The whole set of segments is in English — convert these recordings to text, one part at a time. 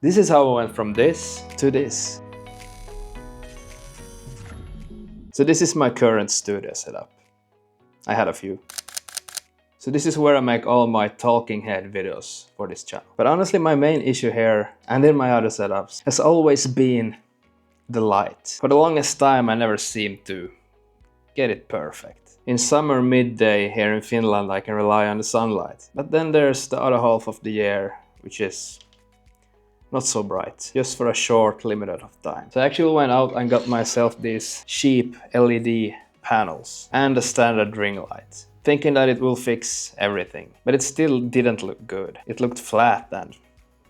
This is how I went from this to this. So this is my current studio setup. I had a few. So this is where I make all my talking head videos for this channel. But honestly, my main issue here, and in my other setups, has always been the light. For the longest time, I never seemed to get it perfect. In summer midday here in Finland, I can rely on the sunlight. But then there's the other half of the year, which is not so bright, just for a short limited of time. So I actually went out and got myself these cheap LED panels and a standard ring light, thinking that it will fix everything. But it still didn't look good. It looked flat and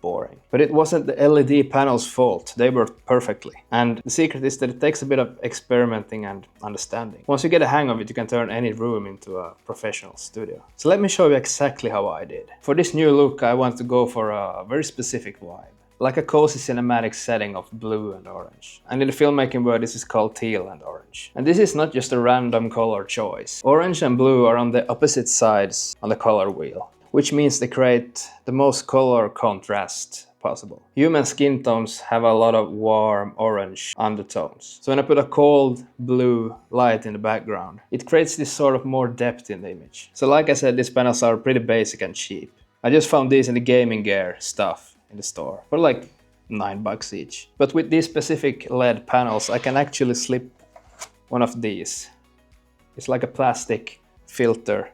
boring. But it wasn't the LED panels' fault. They worked perfectly. And the secret is that it takes a bit of experimenting and understanding. Once you get a hang of it, you can turn any room into a professional studio. So let me show you exactly how I did. For this new look, I want to go for a very specific vibe, like a cozy cinematic setting of blue and orange. And in the filmmaking world, this is called teal-and-orange. And this is not just a random color choice. Orange and blue are on the opposite sides on the color wheel, which means they create the most color contrast possible. Human skin tones have a lot of warm orange undertones. So when I put a cold blue light in the background, it creates this sort of more depth in the image. So like I said, these panels are pretty basic and cheap. I just found these in the gaming gear stuff in the store for like $9 each. But with these specific LED panels, I can actually slip one of these. It's like a plastic filter.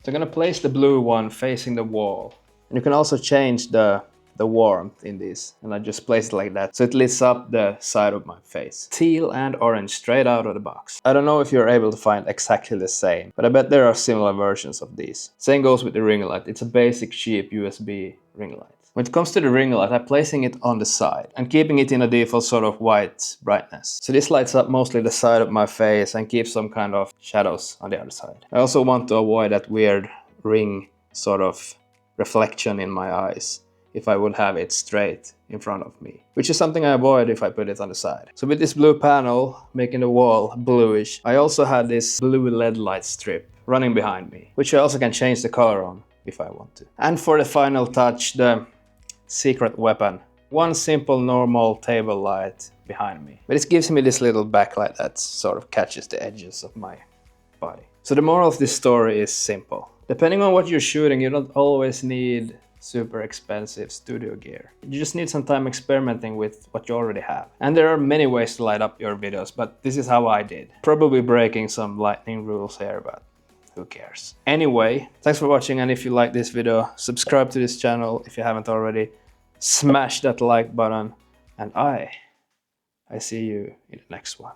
So I'm gonna place the blue one facing the wall. And you can also change the warmth in this. And I just place it like that, so it lights up the side of my face. Teal and orange straight out of the box. I don't know if you're able to find exactly the same, but I bet there are similar versions of these. Same goes with the ring light. It's a basic cheap USB ring light. When it comes to the ring light, I'm placing it on the side and keeping it in a default sort of white brightness. So this lights up mostly the side of my face and keeps some kind of shadows on the other side. I also want to avoid that weird ring sort of reflection in my eyes if I would have it straight in front of me, which is something I avoid if I put it on the side. So with this blue panel making the wall bluish, I also had this blue LED light strip running behind me, which I also can change the color on if I want to. And for the final touch, the secret weapon. One simple normal table light behind me. But it gives me this little backlight that sort of catches the edges of my body. So the moral of this story is simple. Depending on what you're shooting, you don't always need super expensive studio gear. You just need some time experimenting with what you already have. And there are many ways to light up your videos, but this is how I did. Probably breaking some lighting rules here, but who cares? Anyway, thanks for watching, and if you like this video, subscribe to this channel if you haven't already. Smash that like button, and I see you in the next one.